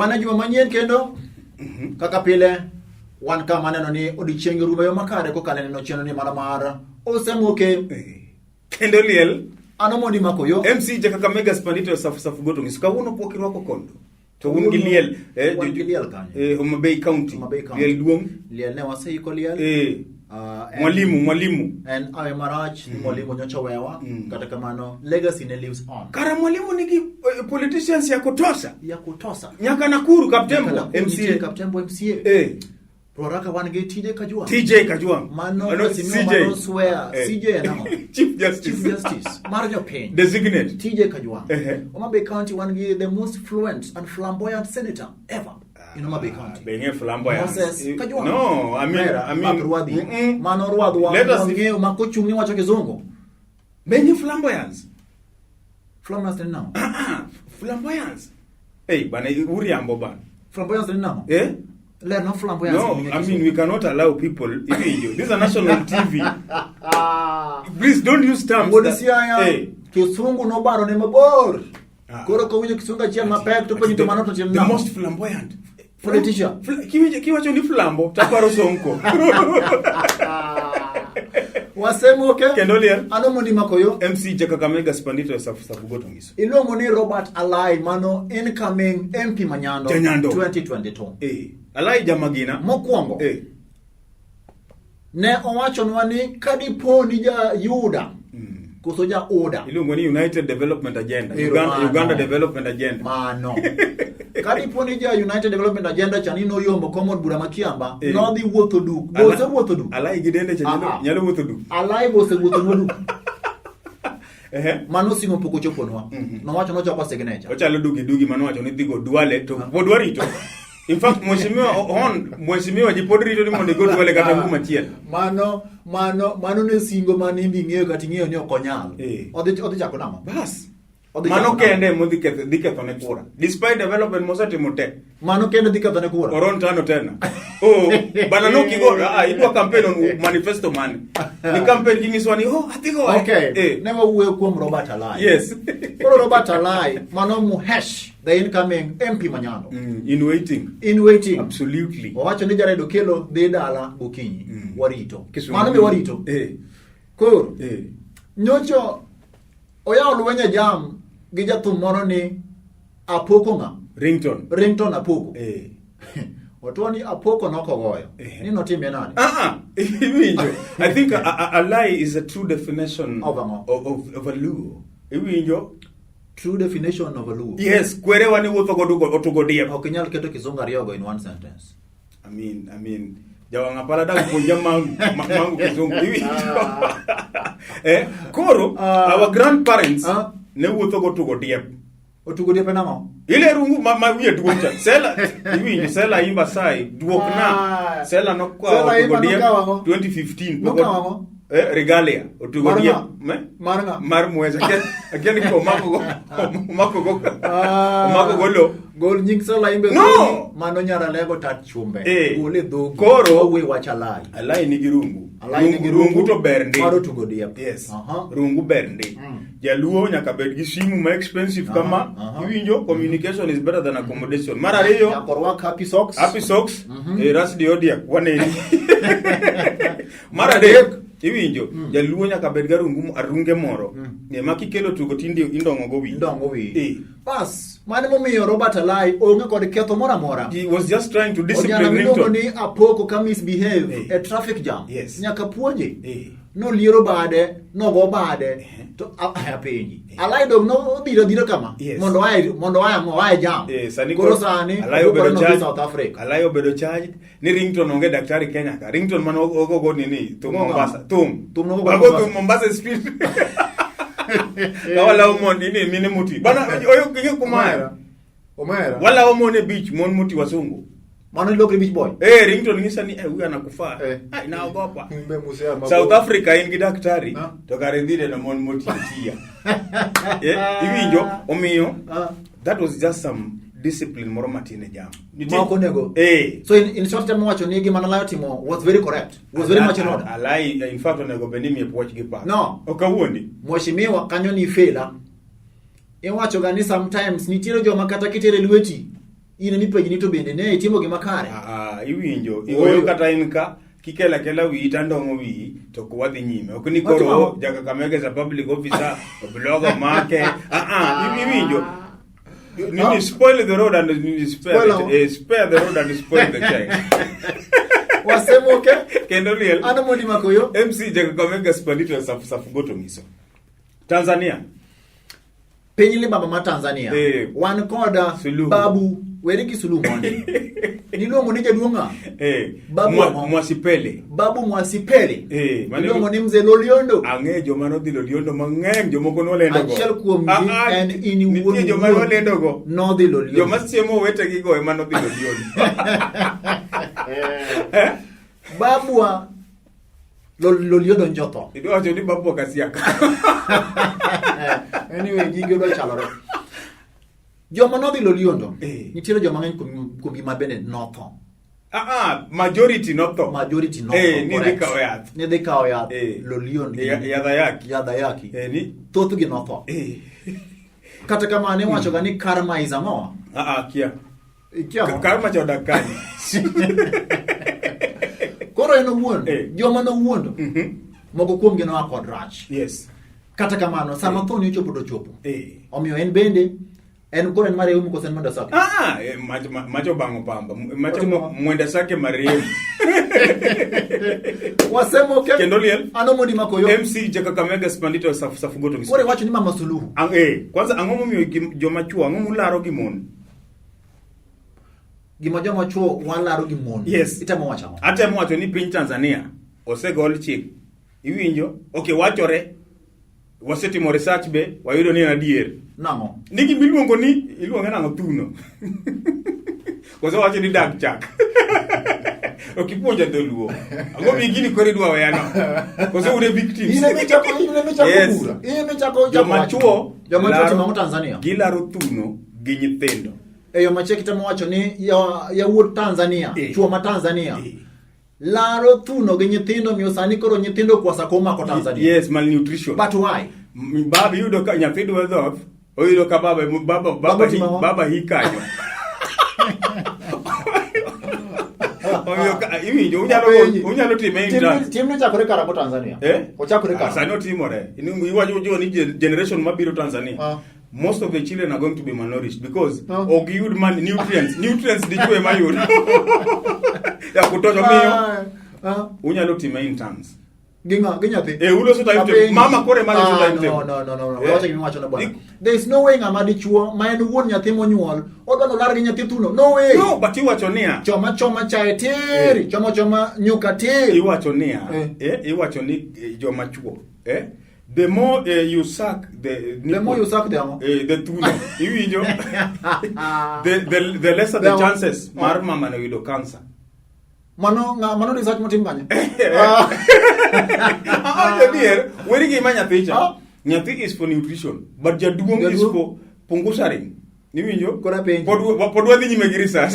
wana juma manyien kendo kaka pile wan ka maneno ni odiochieng' rumo yo makare ko kaneno cheno ni mar Osemoke kendo liel ano mondi makoyo MC kaka mega spandito safu goto ngisuka uno pokirwako kondo to un gi liel Homa Bay County liel duong liel ne waseiko liel mwalimu and awe marach mwalimu nyocha wewa kata kamano legacy ne lives on kara mwalimu nigi politicians ya kutosa nyaka Nakuru Kaptembo MCA Proraka wange TJ Kajwang mano swear CJ namo Chief Justice Marjo Payne designate TJ Kajwang Homa Bay County wange the most fluent and flamboyant senator ever in Homa Bay County being flamboyant Kajwang no I mean mano ruadwa wange makochungni wacho kizungu being flamboyance namo flamboyance bana uriambo bana flamboyance namo no flamboyance. No, I mean we cannot allow people. This is a national TV. Please don't use terms. Kisungu no baro ne mabor. Koro ko winyo kisunga chia mapek to penyi to manoto chia. The most flamboyant politician. Kiwacho ni flambo taparo sonko. Osemoke kendo liel ano mondi makoyo MC kaka mega spandito safu goto ngiso ilongo ni Robert Alai mano incoming MP Manyando 2022 Alai jamagina mokwongo ne owacho nwani kadipo ni ja Yuda koso ja Oda ilongo ni United Development Agenda Uganda Development Agenda mano kadipo ni ja United Development Agenda chanino yombo common bura makiamba no dhi wuotho duk bose wuotho duk Alai gidende nyalo wuotho duk Alai bose wuotho duk mano simo poko choponwa no wacho no chako signature ochalo dugi mano wacho ni dhigo Duale to podwarito in fact mheshimiwa jipodrito ni mondo go Duale kata nguma chiel mano ne singo manimbi ng'eyo kati ng'eyo ni okonyal odhi chako namo bas mano kende modhi ketho ne kura despite development mosatimo te mano kende dhi ketho ne kura oron tano tena bana no kigo idwa campaign on manifesto man ni campaign kingiswa ni athigo ne wawuoyo kuom Robert Alai yes koro Robert Alai mano muhesh the incoming MP Manyando in waiting absolutely owacho ni jaredo kelo dhi dala gokinyi warito mano mi warito koro nyocho oyawo lwenye jam gi jathum moro ni Apoko nga rington Apoko otoni Apoko nokogoyo ni notimbe nani I think a lie is a true definition of a Luo true definition of a Luo yes kwere wani wuotho otugo diep okinyal keto kizungu ariyogo in one sentence I mean jawanga pala da kuja mangu kizungu koro our grandparents ne wuotho otugo diep namo ile rungu wiye duoncha sela imba sai duok na sela no kwa otugo diep 2015 regalia otugo diep mar mweza akiani ko mako golo gol nying sela imbe no mano nyara lego tat chumbe gole dhogo koro we wacha Alai nigi rungu to ber ndi maro tugo diep yes rungu ber ndi jaluo nyaka bed gi simu ma expensive kama iwinjo communication is better than accommodation mar ariyo yakorwa happy socks rasdi odia waneni mar adek iwinjo jaluo nyaka bed ga arunge moro ma kikelo tugo tindi indongo go wi bas mane momiyo Robert Alai onge kod ketho mora mora he was just trying to discipline Rington ni Apoko ka misbehave a traffic jam nyaka puonje no liero bade no go bade to apenji Alai dog no dira kama mondo ay jam koro sani Alai obedo charge South Africa Alai obedo charge ni Rington onge daktari Kenya ka Rington mano ogo nini tum Mombasa street kawala omondi ni mine muti bana oyo kinyo kumaya omera wala omone beach mon muti wasungu mano lokri beach boy Rington ngisa ni huyu anakufa inaogopa South Africa ingi daktari to karendire na mon muti tia iwinjo omiyo that was just some discipline moro matine jam mako nego so in short term wacho ni gima Alai timo was very correct was very much in order Alai in fact onego benimi e puoch gi pa no okawuondi mheshimiwa kanyo ni fela iwacho gani sometimes nitiere joma kata kitere lweti ine mipenji ni to bende ne itimo gima kare. Iwinjo igoyo kata inka kikela kela wi tandongo wi to ko wadhi nyime ok ni koro jaga Kamega as a public officer blogger make iwinjo ni spoil the road and ni spare the road and spoil the child. Osemoke kendo liel ana moni makoyo MC jaga Kamega spandito safu goto miso Tanzania penyile baba ma Tanzania wan koda babu weriki Suluhu Monde nilongo ni jaduonga babu Mwasipele nilongo ni mzee Loliondo ang'e joma no dhi Loliondo mang'eny jomoko no lendo go achiel kuom gi en ini wuon joma no lendo go no dhi Loliondo joma siemo wete gi go ema no dhi Loliondo babu wa Loliondo njotho idwa wacho ni babu kasiaka anyway gigo do chalore joma no dhi Loliondo nitiere joma ng'eny kuom gi mabende notho majority notho ni dhi kawo yath Loliondo yadha yaki ni thoth gi notho kata kamane wacho ga ni karma is ang'o kia karma choda kani koro en owuon joma no wuondo moko kuom gi no akod rach kata kamano sama thoni ochopo do chopo omiyo en bende en koro en mareu mko sen manda sake macho bango pamba macho mwenda sake mareu Osemoke kendo liel ano moni makoyo MC jaga Kamega spandito safu goto miso kore wacho ni Mama Suluhu kwanza ang'o momiyo joma chuo ang'o mularo gi mon gima joma chuo walaro gi mon itamo wacho atemo wacho ni piny Tanzania osegol chik iwinjo wachore wasetimo research be wayudo ni en adier nang'o nigi miluongo ni iluonge nang'o thuno koso wacho ni dag chak okipuonja dholuo ang'o mi gini kore dwa weyano koso ure victims ine michako joma chuo timo Tanzania gilaro thuno gi nyithindo eyo macheki tamo wacho ni ya wuod Tanzania chuo ma Tanzania laro thuno gi nyithindo miyo sani koro nyithindo kwasa koma ko Tanzania malnutrition but why baba yudo ka nyathindo wedhof oyudo ka baba hikanyo iwinjo unyalo time timno chakore karabo Tanzania ochakore karabo sani otimore iwacho ni generation mabiro Tanzania most of the children are going to be malnourished because ogiyud nutrients dichwe mayud ya kutojo miyo unyalo time in terms ginyathi uloso time mama kore mali so time no wacha gimiwacho na bwana there is no way ng'ama dichuo ma en wuon nyathi monyuol odwano lar gi nyathi thuno no way but iwacho niya choma chae teri choma nyuka teri iwacho niya iwacho ni joma chuo the more you suck the thuno iwinjo the lesser the chances mar mama no yudo cancer mano research motim kanye dear where gi manya picha nyathi is for nutrition but jaduong is for pungusaring niwinjo pod wadhi nyime gi research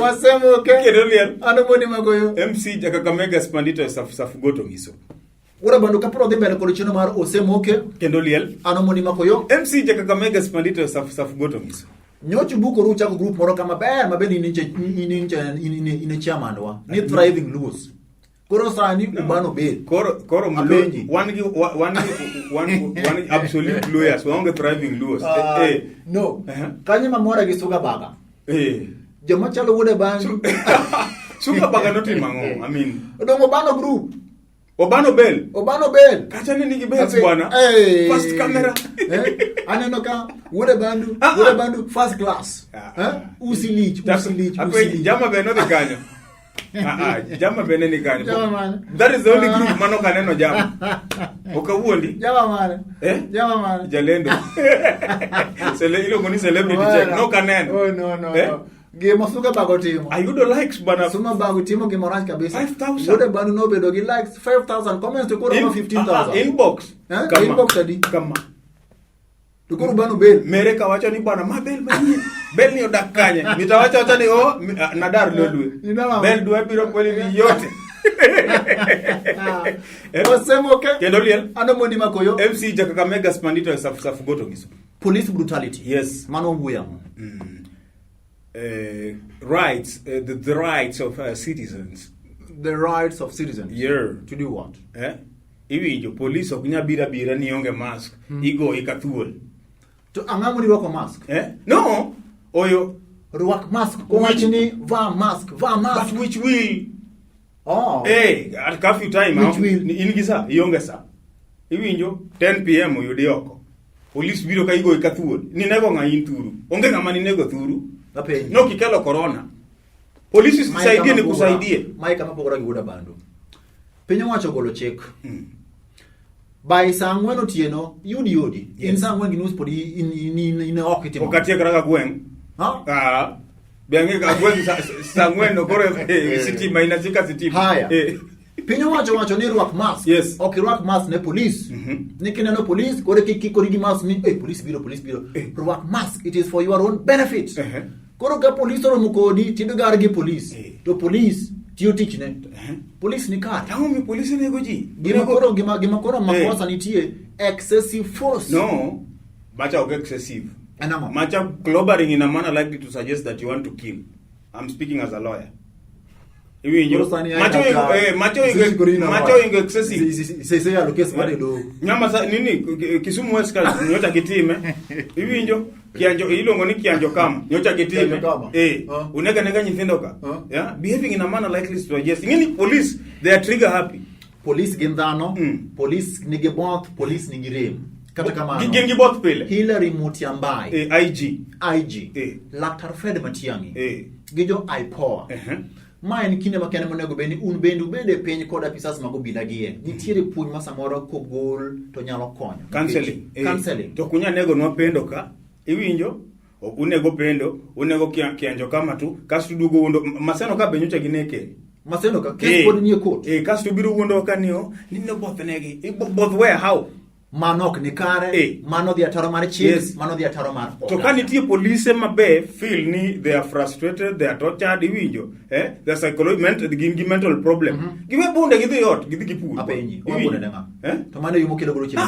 Osemoke kendo liel ano moni magoyo MC jaga Kamega spandito safu goto miso ura bando kapro dhi mbele kod chino mar Osemoke kendo liel ano moni makoyo MC jaga Kamega spandito safu goto miso nyochu buko rucha ko group moro kama ber mabeni ine chairman wa ni thriving lose koro sani ubano be koro mbenji one absolute lawyers wange thriving lose no kanye mamora gi suga baga joma chalo wude bandu suga baga not mango I mean odongo bano group Obano Bell kacha nini gi bets bwana first camera aneno ka wude bandu first class usilich jama beno de kanyo jama bene ni kanyo that is the only group mano kaneno jama okawuondi jama mane jalendo ilo ngoni celebrity check no kaneno no Game suga bago timo. Ayudo likes bana. Suma bago timo game orange kabisa. 5,000. Wude bandu no bedo gi likes 5,000 comments to koro 15,000. Inbox. Inbox adi. Kama. Tukuru banu bel. Mere ka wacho ni bana ma bel manie. Bel ni odak kanye. Mitawacho acha ni nadar lolwe. Bel dua biro kweli ni yote. Osemoke. Kendo liel. Ano moni makoyo. MC jaga Kamega spandito safu goto giso. police brutality. Yes. Mano wuya. Rights, the rights of citizens. The rights of citizens. Yeah. To do what? Iwinjo police okunya bira ni onge mask. Igo ikathuol. To angamu ni wako mask. No. Oyo ruak mask. Kumachini va mask. But which will? Oh. At curfew time. Which will? Inigisa ionge sa. Iwinjo 10 p.m. uyudi oko. Police biro ka igo ikathuol. Ninego ng'ain thuru. Onge ng'ama ninego thuru. No kikelo corona. Police tusaidie ni kusaidie. Mai kama pogora giguda bando. Piny owacho golo chik. By saa 4 otieno yudi. In saa 4 ginus podi in okitimo. Okatie karaga gweng. Biange ka gweng saa 4 okore sitima inachika sitima. Haya. Piny owacho ni ruak mask. Yes. Ruak mask ne police. Nikineno police kore kikori gi mask mi police biro. Ruak mask, it is for your own benefit. Koro ka police oro mukodi tidugar gi police. To police tiyo tich ne. Police ni kar. Tango mi police nego ji. Gima koro makosa nitie excessive force. No. Macha okay excessive. Anamo. Macha clobbering in a manner likely to suggest that you want to kill. I'm speaking as a lawyer. Iwinjo. Macho ingo excessive. Sese ya lokesi wale do. Nyama sa nini Kisumu West Coast nyocha kitime. Iwinjo. Kianjo ilongo ni kianjo kama nyocha kitime. Unega nyithindo ka. Yeah, behaving in a manner likely to suggest. Ngini police they are trigger happy. Police gendano, police nigebot, police nigirem. Kata kama Gingi bot pele. Hillary Mutiambai. IG. Laktar Fred Matiang'i. Gijo IPOA. Ma en kinde makene monego beni bende piny koda pisas mago bilagie. Nitiere puonj masamoro kogol to nyalo konyo. Counseling. To kunya nego nwa pendo ka. Iwinjo? Unego pendo, unego kianjo kama tu, kastu dugo undo maseno ka benyocha gineke. Maseno ka case pod nie court. Kastu biro undo kanio, nino both negi. Both where how? Manok ni kare, mano di ataro mar chieng, yes. Mano di ataro mar. To kanitie police mabe feel ni they are frustrated, they are tortured, iwinjo. The psychological the mental problem. Give bunde gidhi ot, gidhi gipur. Apenyi, obunde nema. To mano yumo kilo golo chieng.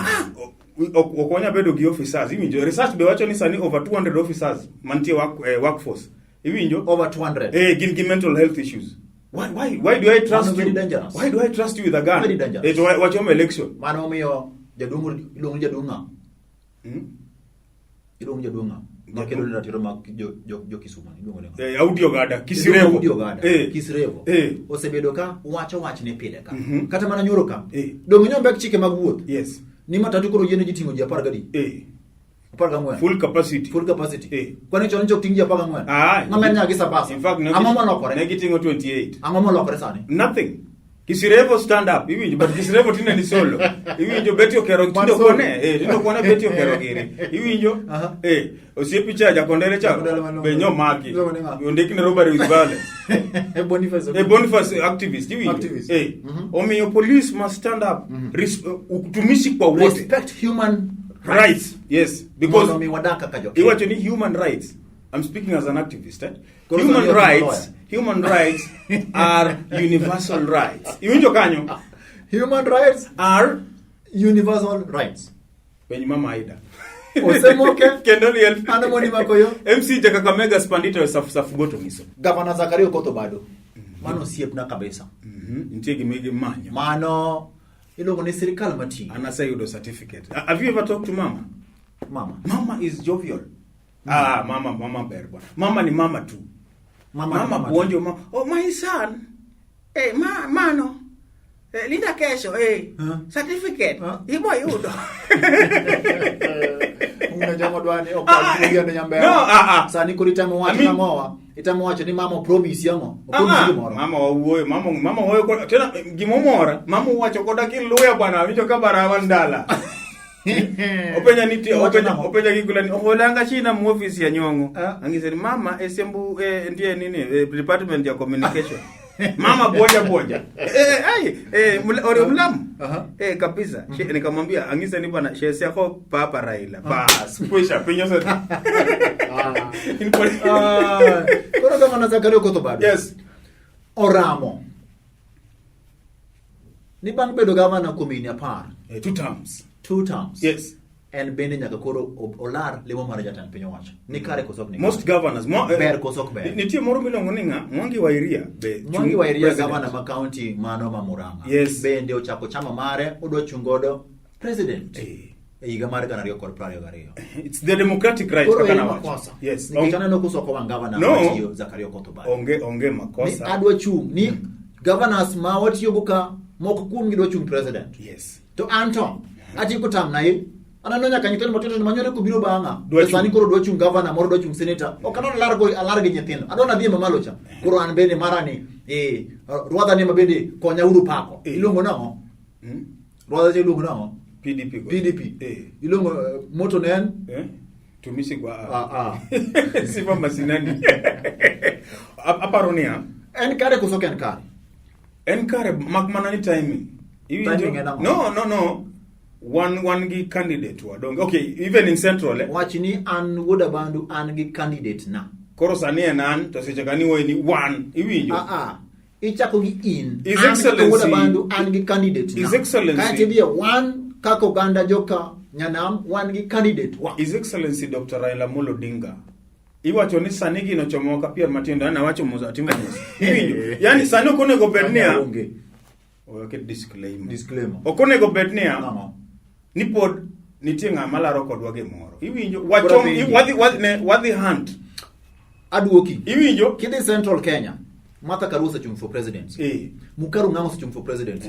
Okonya bedo gi officers. Iwinjo research be wacho ni sani over 200 officers mantie workforce. Iwinjo over 200. Gin mental health issues. Why do I trust you? Why do I trust you with a gun? Very dangerous. Watch your election. Mano miyo jadungu ilongo jadunga. Makelo na tiro mak jo Kisumu ilongo lenga. Audio gada Kisirevo. Kisirevo. Osebedo ka wacho ne pile ka. Kata mana nyoro ka. Dongo nyombe chike mag wuoth. Yes. Ni matatu koro yene jitingo ji 10 gadi. 10 full capacity. Kwani chon chok tingi 10. Ng'ama nyagi sabasa. In fact, ang'omo lokore. Negitingo 28. Ang'omo lokore sani. Nothing. Kisirevo stand up. Iwinjo but Kisirevo tine ni solo. Iwinjo betio kero tindo kone. Tindo kone betio kero giri. Iwinjo. Osiepi cha jakondere cha benyo maki. Yondeki ne robbery with violence. Boniface activist. Iwinjo. Omiyo police must stand up. Utumishi kwa wote. Respect human rights. Yes, because iwacho ni human rights. I'm speaking as an activist. Human rights are universal rights. Iwinjo kanyo? Human rights are universal rights. Penye mama Aida. Osemoke Kendoliel. Anamoni makoyo. MC Jakakamega spandito safu goto miso. Governor Zakaria Okoto bado. Mano siep na kabisa. Ntegi mege manyo. Mano ilongo ni serikali mati. Anasa yudo certificate. Have you ever talked to mama? Mama is jovial. Mama berba. Mama ni mama tu. Mama buonjo mama. Oh my son. Mano. Linda kesho. Certificate. Ibo yudo. Unajua dwani okaligia na nyambe. No, Sani kulitamo wacho na mowa. Itamo wacho ni mama promise yango. Mama wauoyo. Mama woyo tena gimomora. Mama wacho koda kiluya bwana. Micho kabara wandala. Openya kigula ni oholanga china mu office ya nyongo. Angisema mama esembu ndiye nini department ya communication. Mama boja. Ore mlamu. Kabisa. Nikamwambia angisa ni bwana shesi yako papa Raila. Bas, kuisha penyo sasa. Koro kama Zakaria Okoto bado. Yes. Oramo. Ni bang bedo governor komini apar. 2 terms. 2 terms. Yes. en bende nyaka koro olar lemo mar jatend piny owacho. Ni kare kosok ni. Most governors ber kosok ber. Nitie moro milongo ni Mwangi Wairia Mwangi Wairia governor ma county mano ma Murang'a. Yes. Bende ochako chama mare odwa chungodo president. Higa mar 2022. It's the democratic right kana wacho. Yes. Nikitana no kusoko wa governor no. Zakaria Kotobari. Onge makosa. Ni adwa chung ni governors ma watiyo buka moko kuom gidwa chung president. Yes. To Anton ati kutam na hii anano nyaka nyitendo matoto ni manyore kubiro banga. Sani koro dwa chung governor moro dwa chung senator. Okano alargo nyithindo. Adona dhi mamalocha. Koro an bende marani ruadha ni mabende konya uru pako. Ilongo nang'o? Ruadha je ilongo nang'o? PDP. Ilongo moto nen tumisi kwa sifa masinani. Aparonia en kare kusoka en kare makmanani timing. No. One gi candidate wadong. Okay, even in central wachini an woda bandu an gi candidate na. Koro sani enan to seche kani weni one iwinjo. Ichako gi in. His Excellency woda bandu an gi candidate na. His Excellency kati bia one kako ganda joka nyanam one gi candidate wa. His Excellency Dr. Raila Amolo Odinga. Iwacho ni sani gino chomoka pia matindo ana wacho moza timo moza. Iwinjo. Yani sani okonego bednia. Okay, disclaimer. Okonego bednia. Ni pod nitie ng'ama laro kodwa gimoro. Iwinjo wacho wadhi hunt. Aduoki. Iwinjo kidhi Central Kenya. Martha Karua chung for president. Mukaru Ng'ang'o chung for president.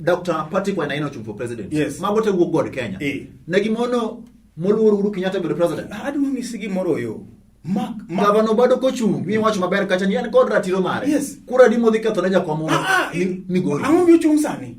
Dr. Patrick Wainaina chung for president. Yes. Mabote wuok god Kenya. Nagimono moluor Uhuru Kenyatta bedo president. Adu ng'isi gimoro yo. Gavano bado kochung mi wacho maber kacha ni en kod ratiro mare. Yes. Kura di modhi ketho ne jakomo ni gori. Ang'o bi chung sani?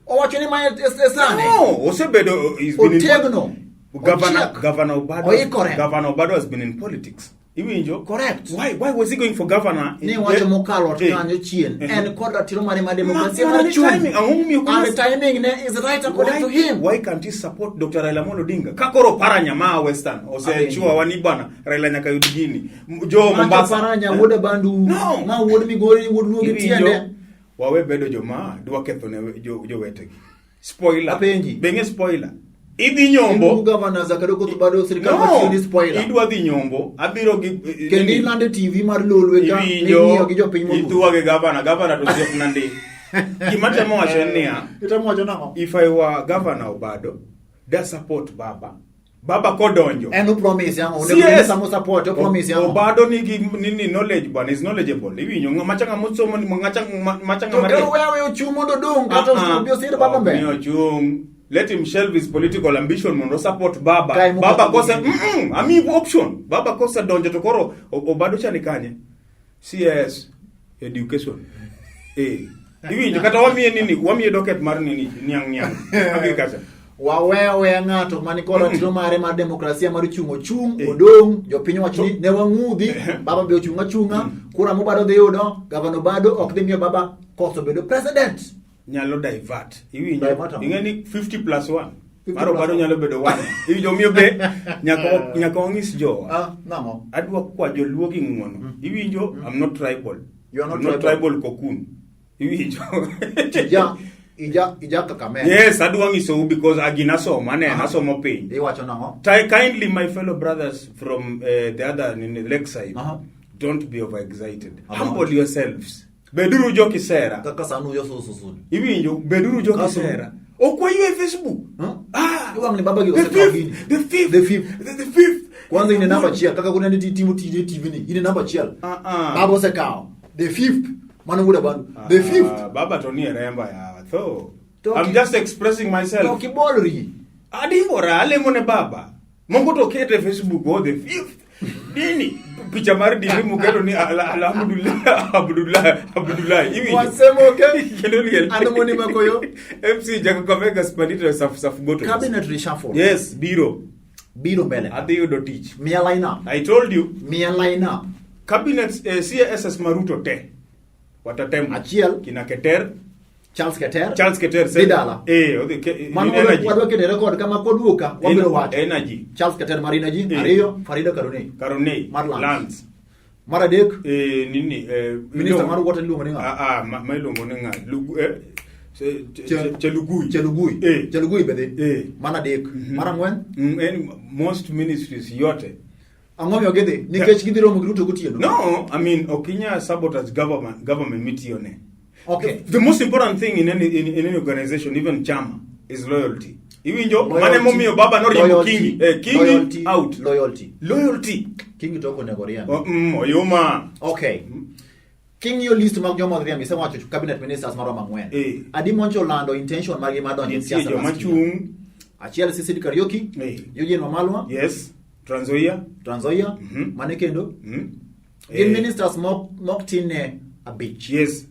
Owacho ni ma esane. No, osebedo is been Otegno. Governor Obado has been in politics. Iwinjo? Correct. Why was he going for governor? Ni wacho mokalo kanyo chien. En kod ratiro mare ma demokrasia mar timing. And timing ne is right according to him. Why can't he support Dr. Raila Amolo Odinga? Kakoro paranya ma Western. Ose chua wani bana Raila nyaka yudgini. Jo Mombasa paranya woda bandu. No. Ma woda migori woda nuogi tiende. Wawe bedo joma dwa ketho ne jo wetegi. Spoiler. Apenji. Benge spoiler. Idhi nyombo governor Zakaria Kotobari sirikal machini spoiler. Idwa dhi nyombo abiro gi kendi Lolwe TV mar Lolwe ka niyo gi jopiny mo. Idwa gi governor to siep nandi. Gimatemo wacho niya. Itamo wacho nang'o? If I were governor Obado, da support Baba kodonjo. Eno promise yango ne samo support promise yango. Obado nini knowledge bana is knowledgeable. Iwinyo ng'amachanga mutsomo ni machanga mare. To wewe uchumo ndo dong kata bio sir baba mbe. Ni ochung. Let him shelve his political ambition mondo support Baba. Baba kosa ami option. Baba kosa donjo to koro Obado chani kanye. CS education. Iwinjo kata wamiye docket mar nini nyang agriculture. Wawewe ng'ato mani koro tiro mare mar demokrasia mar chung odong jopiny wacho ni ne wang'udhi baba be ochunga kura mobado dhi yudo gavana Obado ok dhi miyo baba koso bedo president. Nyalo divert. Iwinjo ing'eni 50+1. Maro Obado nyalo bedo 1. Iwinjo miyo be nyaka ong'is jowa. Namo. Adwa kwa joluo gi ng'uono. Iwinjo I'm not tribal. You are not tribal cocoon. Iwinjo. Ija kakame. Yes, adwa ngiso because aginaso mane nasomo piny. Iwacho nang'o? Kindly my fellow brothers from the other in the lakeside. Don't be overexcited. Humble yourselves. Beduru jokisera. Kaka sanu yo susu. Iwinjo beduru jokisera. Okwa you Facebook. Iwang ni baba gikoseka gini. The fifth. Kwanza ine namba chia kaka kuna ndi timu TV ni. Ine namba chia. Baba sekao. The fifth. Manu guda bandu. The fifth. Baba Tony remba ya. So I'm just expressing myself. Toki bolri. Adingora ale mone baba. Mongo to kete Facebook the fifth. Nini? Picha mari di muketo ni Abdullah. Iwi. Osemoke. Kenoli. Anomoni makoyo. MC Jacob Spanito saf goto. Cabinet reshuffle. Yes, biro mbele. Adiyo do teach. Mia line up. I told you. Mia line up. Cabinet CSS Maruto te. Watatem. Achiel. Kina Keter. Charles Keter Sidala. Manu wadwa kede record kama koduoka wabiro wacho. Energy. Charles Keter Marina ji, Ariyo, Farida Karone. Marlands. Maradek. Nini Minister Maru water lumo ninga. Mailongo ninga. Chelugui bede. Mana dek. Mara ngwen? Most ministries yote. Angomi ogede nikech gidiro mugruto gutieno. No, I mean Okinya sabotage government mitione. Okay. The most important thing in any organization, even chama, is loyalty. Iwinjo mane momiyo baba no riembo kingi. Kingi out. Loyalty. Kingi toko negoria. Oyoma. Okay. King yo list mag joma riembo se wacho cabinet ministers maro mangwen. Adi moncho lando intention magi madonje siasa. Yo machung. Achiel Sisi Karaoke. Eugene Wamalwa. Yes. Transoia. Mane kendo. Ministers mok tine a beach. Yes.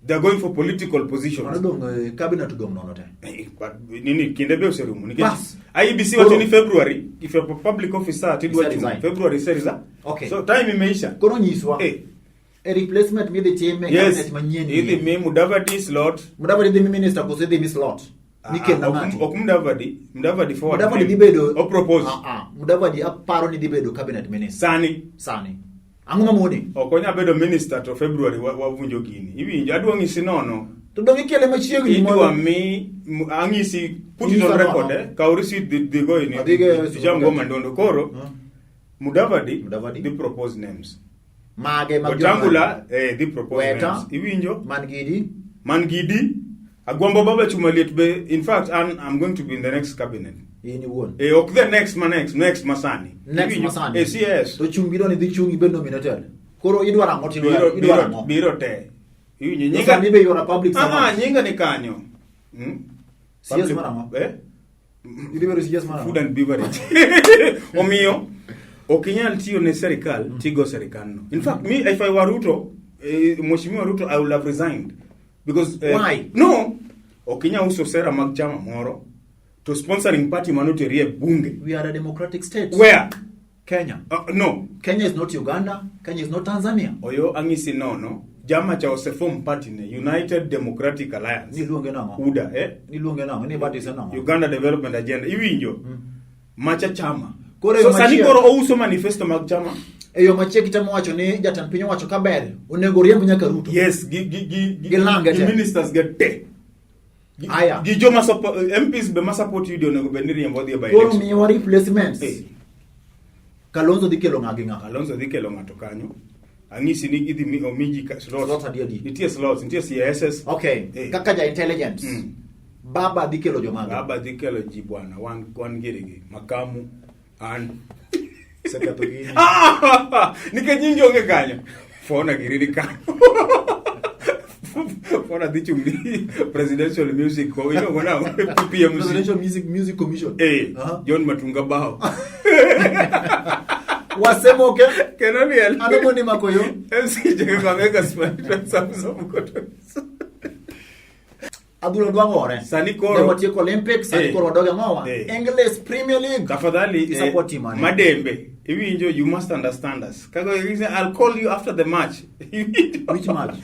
They're going for political positions. Cabinet to go no te. But nini kindebe userumu. IEBC what in February, if you're a public officer till February series. Okay. So time imeisha. Kono nyiswa. A replacement me the team cabinet manyeni. Idi me Mudavadi slot. Mudavadi the minister ko se the slot. Mudavadi forward. Mudavadi dibedo o propose. Mudavadi aparo ni dibedo cabinet minister. Sani. Anguma moni. Okonya bedo minister to February wavunjo gini. Iwi adwa ngisi nono. To dongi kele machiegni idwa mi angisi put it on record ka urisi the go in. Jango mandondo koro. Mudavadi the propose names. Mage Otangula the propose names. Iwinjo Mangidi Agombo baba chumaliet be. In fact, I'm going to be in the next cabinet. Yini won. Ok the next Masani. Next Masani. Yes. To chumbiro ni chungi be nominated. Koro idwara ngoti biro te. Nyinga ni be yora public servant. Nyinga ni kanyo. CS marama. Idibero CS marama. Food and beverage. Omiyo Okinyal tiyo ne serikal, tigo serikal no. In fact, me if I were Ruto, Mheshimiwa Ruto, I would have resigned. Because why? No. Okinya uso sera magchama moro to sponsoring party manoterie bunge. We are a democratic state. Where? Kenya. No. Kenya is not Uganda. Kenya is not Tanzania. Oyo angisi no. Jama cha Osefom party ne United Democratic Alliance. Niluonge nango. UDA Niluonge nango. Ni party sana. Uganda Development Agenda. Iwinjo. Macha chama. So sani koro ouso manifesto mag chama. Eyo macheki tamo wacho ni jatan pinyo wacho kaber. Onego riemb nyaka Ruto. Yes, ministers get te. Aya. Gijoma support MPs be support you onego be riembo dhi by election. Koro miyo replacements. Kalonzo dikelo ng'ato. Kalonzo dikelo ng'ato kanyo. Angisi ni idhi mi omiji slots adiadi. Nitie slots, nitie CSS. Okay. Kaka ja intelligence. Baba dikelo jomaga. Baba dikelo ji bwana. Wan girigi. Makamu and sekatogini. Nikanyingi onge kanyo. Fona giriri kanyo. Fona dichumbi presidential music ko ino gona PMC. Presidential Music Commission. John Matunga Bao. Osemoke Kenoniel. Anomoni makoyo. MC jenge kwameka spanish samu koto. Aduro dwangore. Sani koro. Ne watieko Olympics, sani koro wadoge ngowa. English Premier League. Tafadhali support team mane. Madembe. Iwinjo you must understand us. Kago I'll call you after the match. Which match?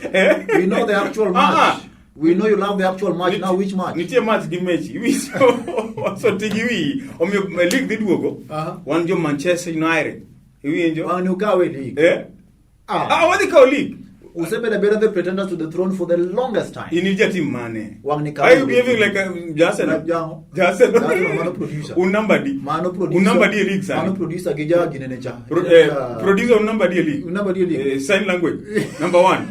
We know the actual match. We know you love the actual match. Now which match? Nitie match gi mechi. Iwinjo. So tigiwi. Omiyo league diduogo. Wanjo Manchester United. Iwinjo. Wanu kawe league. Wadi kawe league. Usebeda better the pretenders to the throne for the longest time. Inija team mane. Why you behaving like a Jasen? Mano producer. Unambadi. Mano producer. Unambadi league sana. Mano producer geja ginene cha. Producer unambadi league. Unambadi league. Sign language. Number 1.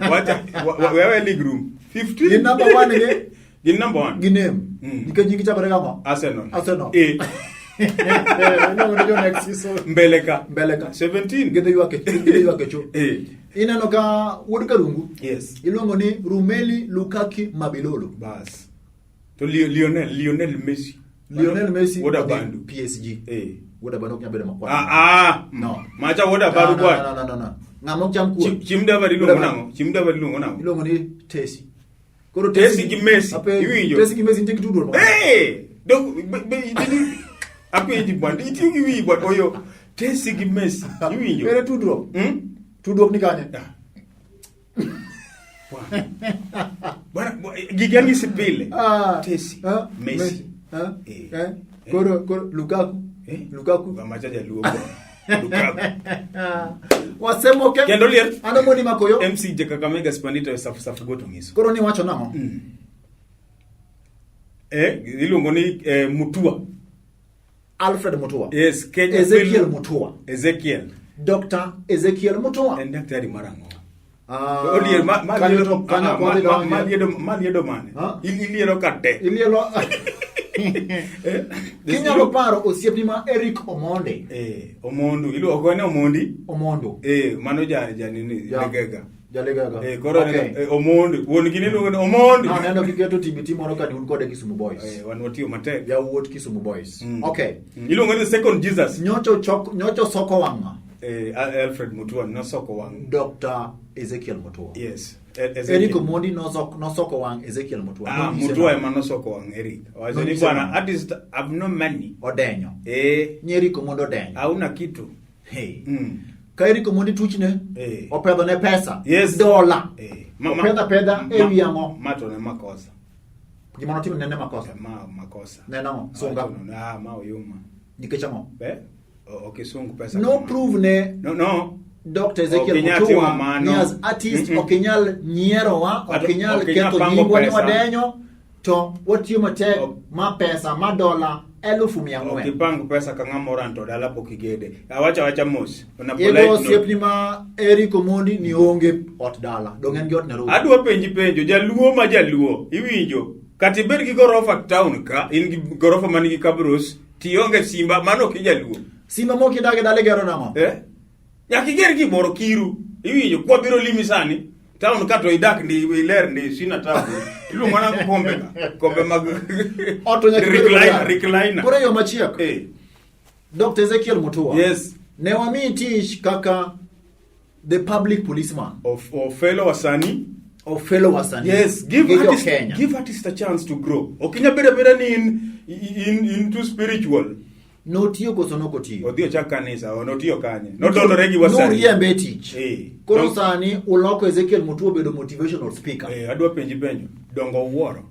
Where league room? 50. In number 1 again. In number 1. Ginem. Nikajingi cha barega Arsenal. Next season. Mbeleka 17 gede yuake cho inano ka wod karungu. Yes. Ilongo ni Rumeli Lukaki Mabilolo. Bas to Lionel Messi woda bandu PSG woda bandu nyabere makwa no macha woda baru kwa no ngamo chamku chimda bari lungo nango ilongo ni Tesi koro Tesi gi Messi iwinjo Tesi gi Messi ndiki tudo donc ape di bandi iti wi bot oyo Tesi gi Messi iwinjo pere tudro ni kanye bana gigani sipile Tesi Messi koro Lukaku bamachaja luogo Lukaku Osemoke kendolier anomoni makoyo MC je Kakamega spandita safu goto ngiso koro ni wacho nango Iluongo ni Mutua. Alfred Mutua. Yes, Kenya. Ezekiel Mutua. Ezekiel. Dr. Ezekiel Mutua. En daktari marango. Iliero mane. Iliero kate. Iliero. Kinyalo paro osiepni ma Eric Omonde. Omondu. Iluongo ne Omondi. Omondo. Mano janini legega. Jalegega. Koro Omondi. Wuon gini luongo ne Omondi. Neno kiketo TBT moro ka un kode Kisumu Boys. Wan watiyo matek. Ya wuot Kisumu Boys. Okay. Iluongo ni Second Jesus. Nyocho soko wanga. Alfred Mutua no soko wang. Dr. Ezekiel Mutua. Yes. Eric Omondi no soko wang Ezekiel Mutua. Mutua ema no soko wang Eric. Wazeni bwana artist have no money. Odenyo. Eric Omondi odenyo. Hauna kitu. Hey. Ka Eric Omondi tuchne. Opedho ne pesa. Yes. Dola. Opedha ewi ango. Mato ne makosa. Gimano timo nene makosa. Makosa. Neno sunga. Ma oyuma. Nikech ango. Okay, sungu pesa. No prove ne. No. Dr. Ezekiel Mutua ni as artist okinyal nyiero wa okinyal keto nyingwa ni wadenyo to watiyo matek ma pesa ma dola 1,400. Okipango pesa ka ng'amoranto dala pokigede. Awacha mos. Yego siepni ma Eric Omondi ni onge ot dala. Dongen gi ot Nairobi. Adwa penjo jaluo. Iwinjo. Kati ber gi gorofa town ka in gi gorofa manigi kabros tionge simba mano kijaluo. Simba mo kidage dale gero namo. Yakiger gimoro kiru. Iwinjo kwa biro limi sani. Town ka to idak ndi iler ndi sina town. Iluongo na kombe mag auto recliner. Kore yo machiek. Dr. Ezekiel Mutua. Yes. Ne wami tich kaka the public policeman of fellow wasani. Of fellow wasani. Yes, give artists a chance to grow. Okinya bere ni into spiritual. No tiyo koso no kotiyo. Odhiyo chak kanisa, no tiyo kanye. No dolore gi wasani. No riembe tich. Koro sani uloko Ezekiel Mutua bedo motivational speaker. Adwa penjo. Dongo wuoro.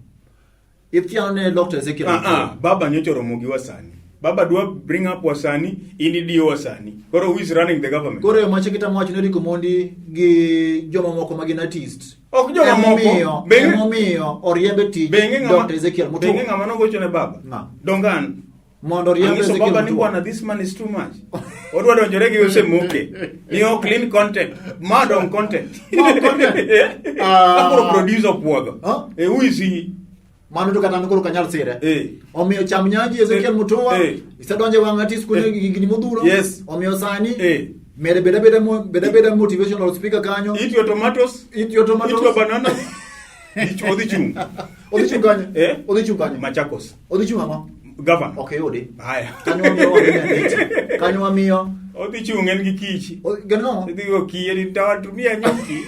Iftiano ne Dr. Ezekiel Mutua. Baba nyocho romo gi wasani. Baba dwa bring up wasani, ini dio wasani. Koro who is running the government? Koro yo machikita mwachi Eric Omondi gi joma moko magin artist. Ok joma moko. Emomiyo oriembe tich Dr. Ezekiel Mutua. Bengi ng'ama nogocho ne baba? Dongan. Mondo riembe Ezekiel Mutua. Ni bwana, this man is too much. Odwa donjore gi Osemoke. Ni o clean content. Madon content. Akoro producer puogo. Who is he? Mano to kata ngoro kanyal sire. Omiyo cham nyaji Ezekiel Mutua. Isedonje wangati skune gini modhuro. Yes. Omiyo sani. Mere beda motivational speaker kanyo. Eat your tomatoes. Eat your banana. Odhi chung. Odhi chung kanye. Machakos. Odhi chung ama. Governor. Okay, odi. Haya. Kanyo wamiyo. Odhi chung en gi kichi. Gano. Odhi go kiye ni tawatumia nyuki.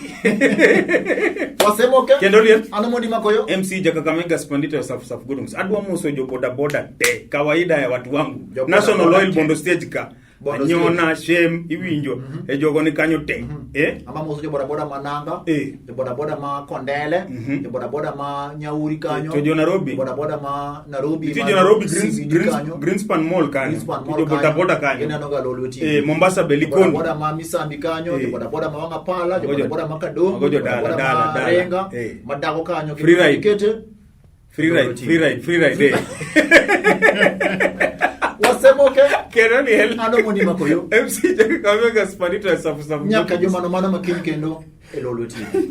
Osemoke. Kendo liet. Anamondi makoyo. MC Jakakamega Spandito Saf Gurungs. Adwa muso jo boda te. Kawaida ya watu wangu. National Oil Bondo Stage ka. Nyona shem iwinjo jogo ni kanyo te ama moso jo boda mananga jo boda ma Kondele jo boda ma Nyauri kanyo to jo Nairobi boda ma Nairobi jo Nairobi Greenspan Mall kanyo jo boda kanyo ina noga Lolwe TV Mombasa Belikoni boda ma Misambi kanyo jo boda ma Wanga Pala jo boda ma Kadongo jo dala Renga madako kanyo free ride Osemoke kero ni hel Anamondi makoyo MC Jakakamega Spandito Saf nyaka jo mano makini kendo Lolwe TV.